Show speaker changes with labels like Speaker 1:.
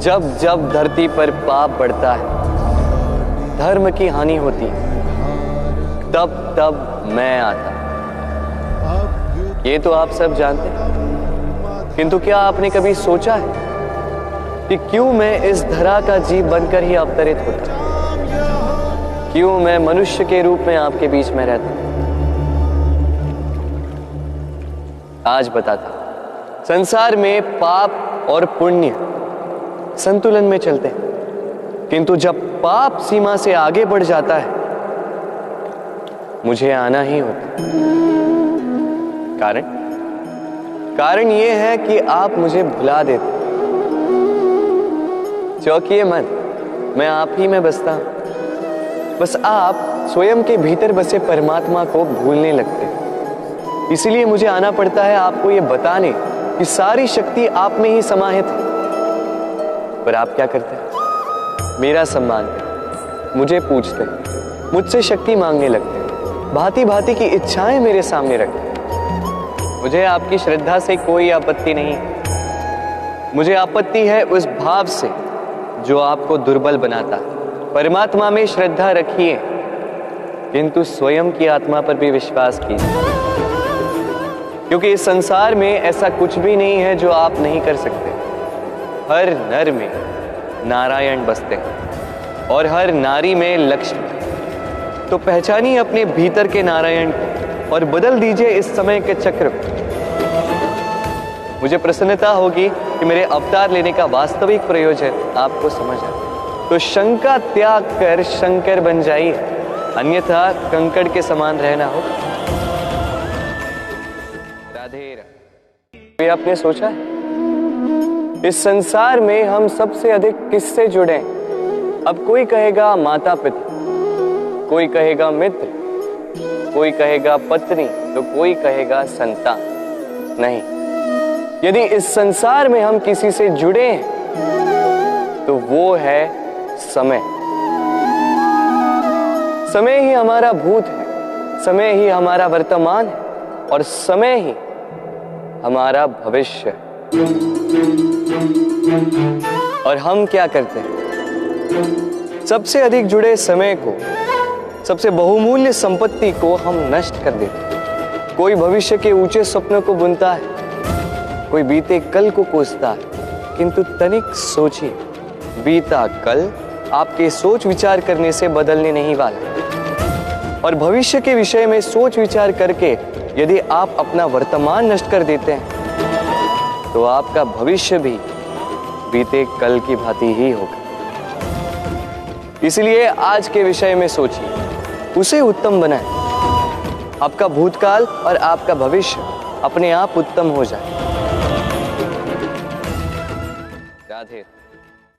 Speaker 1: जब जब धरती पर पाप बढ़ता है, धर्म की हानि होती है, तब तब मैं आता। ये तो आप सब जानते हैं, किंतु क्या आपने कभी सोचा है कि क्यों मैं इस धरा का जीव बनकर ही अवतरित होता? क्यों मैं मनुष्य के रूप में आपके बीच में रहता? आज बताता। संसार में पाप और पुण्य संतुलन में चलते हैं, किंतु जब पाप सीमा से आगे बढ़ जाता है, मुझे आना ही होता। कारण यह है कि आप मुझे भुला देते। चौकिए मन, मैं आप ही में बसता हूं। बस आप स्वयं के भीतर बसे परमात्मा को भूलने लगते। इसीलिए मुझे आना पड़ता है आपको यह बताने कि सारी शक्ति आप में ही समाहित है। पर आप क्या करते हैं? मेरा सम्मान करते, मुझे पूछते, मुझसे शक्ति मांगने लगते, भांति भांति की इच्छाएं मेरे सामने रखते। मुझे आपकी श्रद्धा से कोई आपत्ति नहीं। मुझे आपत्ति है उस भाव से जो आपको दुर्बल बनाता। परमात्मा में श्रद्धा रखिए, किंतु स्वयं की आत्मा पर भी विश्वास कीजिए, क्योंकि इस संसार में ऐसा कुछ भी नहीं है जो आप नहीं कर सकते। हर नर में नारायण बसते हैं और हर नारी में लक्ष्मी। तो पहचानिए अपने भीतर के नारायण को और बदल दीजिए इस समय के चक्र को। मुझे प्रसन्नता होगी कि मेरे अवतार लेने का वास्तविक प्रयोजन आपको समझ आए। तो शंका त्याग कर शंकर बन जाइए, अन्यथा कंकड़ के समान रहना हो। राधे राधे। आपने सोचा है इस संसार में हम सबसे अधिक किससे जुड़े? अब कोई कहेगा माता पिता, कोई कहेगा मित्र, कोई कहेगा पत्नी, तो कोई कहेगा संतान। नहीं, यदि इस संसार में हम किसी से जुड़े हैं तो वो है समय। समय ही हमारा भूत है, समय ही हमारा वर्तमान है और समय ही हमारा भविष्य है। और हम क्या करते हैं? सबसे अधिक जुड़े समय को, सबसे बहुमूल्य संपत्ति को हम नष्ट कर देते हैं। कोई भविष्य के ऊंचे सपनों को बुनता है, कोई बीते कल को कोसता है, किंतु तनिक सोचिए, बीता कल आपके सोच विचार करने से बदलने नहीं वाला। और भविष्य के विषय में सोच विचार करके यदि आप अपना वर्तमान नष्ट कर देते हैं तो आपका भविष्य भी बीते कल की भांति ही होगा। इसलिए आज के विषय में सोचिए, उसे उत्तम बनाएं। आपका भूतकाल और आपका भविष्य अपने आप उत्तम हो जाए। राधे।